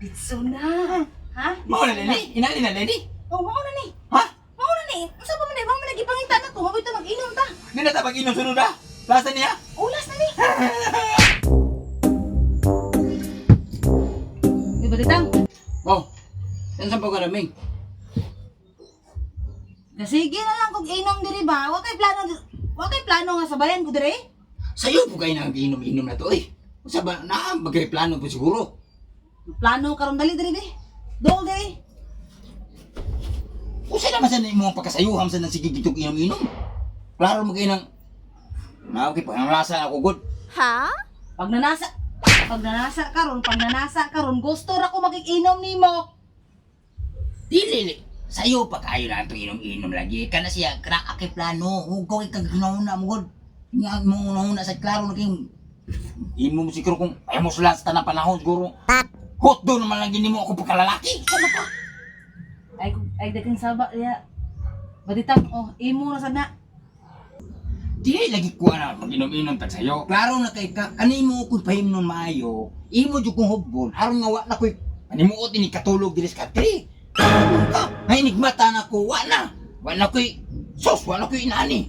Ditso na. Ha? Mao na ni, inali na ni. Oh, mao na ni. Ha? Mao na ni. Unsa pa man ni? Mao man lagi pangitan ako. Maboy ta mag-inom ta. Di na ta pag-inom sunod ha. Lasa niya. Ulas na ni. Di ba ditang? Oh. Saan sa pagkaraming? Sige na lang kung inom diri ba. Wa kay plano nga sabayan ko diri. Sayo po kayo nang inom-inom na to eh. Sa ba na magreplano po siguro. Plano karon dali diri be. Dol diri. Usa naman sa imong pagkasayuham sa nang sige gitog inom-inom. Klaro mo kayo nang okay pa ang lasa ako good. Pag nanasa karon gusto ra ko makikinom nimo. Dili. Sayo pa kayo na itong inom-inom lagi. Kana siya, kana akay plano. Huwag ko ikag ginahuna mo god. Nga mo unahuna sa klaro na kayong imo mo siguro kung ayaw mo sila sa tanang panahon siguro. Hot doon naman lagi nimo ako pagkalalaki. Sama ka. Ay daking saba ya. Baditang imo na sana. Dili lagi ko na pag inom-inom tag sayo. Klaro na kay ka kanimo ko pahimnon maayo. Imo jud kong hubgon aron nga wa na koy panimuot ni katulog diri sa katri. Ay nigmata na ko wala. Wala koy sos, wala koy inani.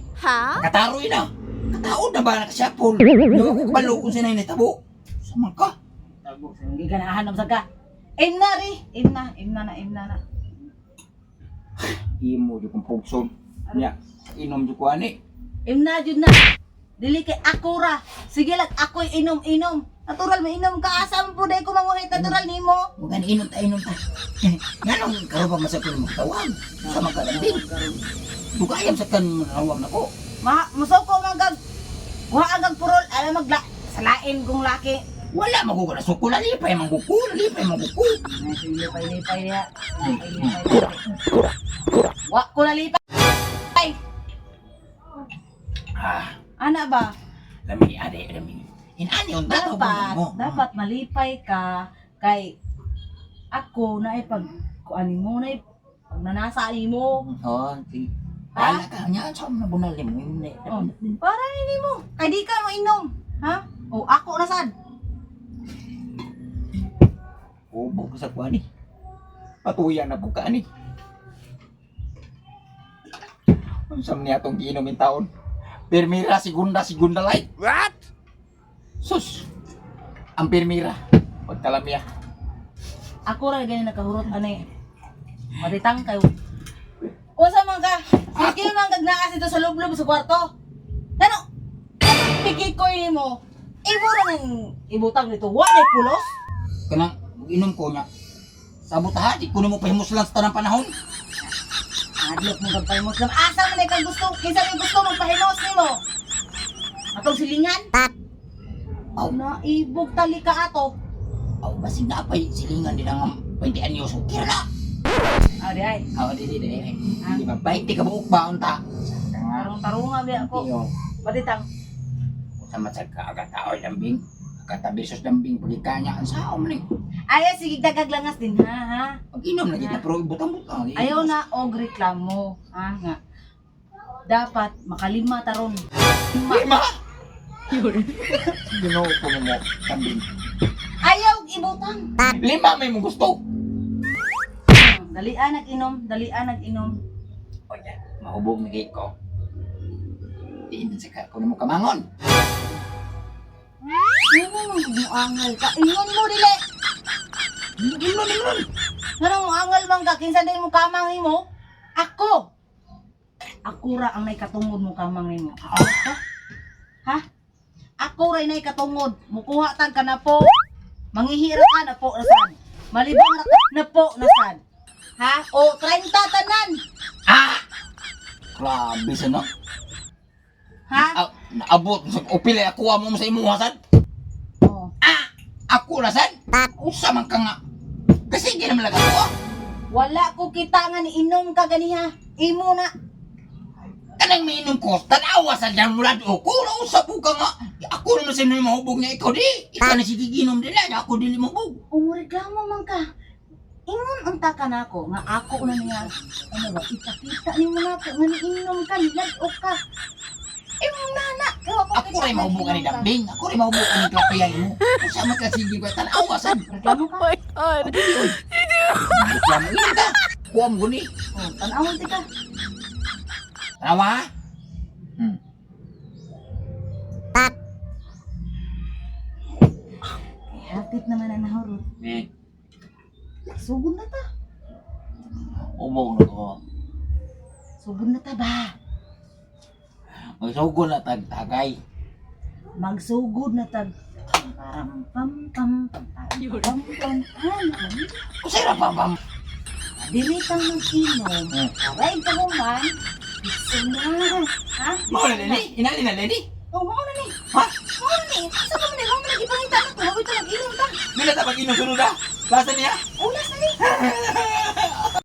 Kataroy na. Kataod na ba na kasyapol? Balo kung sinay natabo. Sama ka. Tabo, hindi ka nahanap sa ka. Imna ri, imna na. Imo jud kong pugson. Nya, inom jud ko ani. Imna jud na. Dili kay ako ra. Sige lang ako'y inom-inom. Natural mainom ka asa mo puday ko manguhit natural nimo. Mugan inom ta. Nganong karo pa masakit mo tawag. Sama ka lang. Dugayam sa kan awam nako. Musoko magag. Wa agag purol ala magla. Salain kong laki. Wala magugula sukula lipay mangukul. Lipay ya. Wa ko na lipay. Ana ba? Lami. Inani yung tataw mo. Dapat malipay ka kay ako na pag kuanin mo na pag nanasa mo. Oh, sige. Wala ka niya sa mga bunal mo. Para nini mo. Kay di ka mainom. Ha? O ako na sad. Ubog sa kuani. Patuyan na po ka ani. Unsam niya itong giinom yung taon. Permira, segunda light. What? Sus! Ang permira. Pagkalamya. Ako ra gani nakahurot ani. Matitang kayo. Usa man ka? Sige man kag naas dito sa lublob sa kwarto. Ano? Pikit ko nimo. Imo ra nang ibutang dito. Wa nay pulos. Kanang inom ko niya. Sa butaha, di ko na mo pahimos lang sa tanang panahon. Adlok mo kag pahimos lang. Asa man kay gusto? Kinsa may gusto magpahimos nimo? Atong silingan? Aw, Naibog tali ka ato. aw, basig na apay silingan din ang 20 anyos. Kira na! Di ay. Aw, di. Di ba, 20 ka buok ba, unta? Tarong-tarunga bi ako. Iyo. Batitang. Sa matsag ka, agataoy lambing. Agatabisos lambing, pagikanya, ang sao man eh. Ay, sige dagag langas din ha. Pag-inom na kita, pero butang-butang. Ayaw na og reklamo. Ha nga. Dapat makalima taron. Lima! Ginoo ko mo, lambing. Ayaw ibutang. 5 may mo gusto. Dalian nag-inom. O yan, mahubog na gate ko. Diin sa ka, kunin mo kamangon. Mo angal ka. Ingon mo dili. Ingon. Ngano mo angal man ka kinsa day mo kamang nimo? Ako. Ako ra ang nay katungod mo kamang nimo. Ha? Ako ra nay katungod. Mukuha tag ka na po. Manghihira ka na po nasad. Malibang ra ka na po nasad. Ha? O 30 tanan. Grabe sa no. Ha? Naabot sa upilay ako mo sa imo hasad. Oh. Ako rasad. Usa man ka nga. Kasi hindi naman lang ako. Wala ko kita nga ni inom ka ganiha. Imo na. Kanang miinom ko, tanawa sa dyan mula doon. Kung nausap ko ka nga, ako naman sa inyo mahubog niya ikaw di. Ikaw na sige ginom din na, ako dili mahubog. Umureklamo man ka. Ingon unta ka na ako nga ako na niya. Ano ba? Ipakita ni mo na ako nga niinom ka, nilad-o ka. Imo nana. Ako rin mahubog ka ni Dambing. Ako rin mahubog ka ni Klapiyan mo. Kung sama ka sige ko, tanawa sa. Reklamo ka. Kuha mo inom ka. Kuha mo guni. Oh, tanawon ti ka. Tanawa ha? Hapit naman ang nahurot. Sugod na ta. Umong na ko. Sugod na ta ba? Magsugo na tagtagay. Magsugod na tag. Param pam pam pam pam pam pam. Kusay ra pam. Dili kang mag-inom. Aray ka mo man. Gusto na. Ha? Mao na leni, inali na leni. Oh, mao na ni. Ha? Mao na ni. Asa ka man ni? Mao na nagipangita na to. Huwag ito nag-inom ka. Dili ta pag inom sunod ha. Klase niya. Ulas na ni.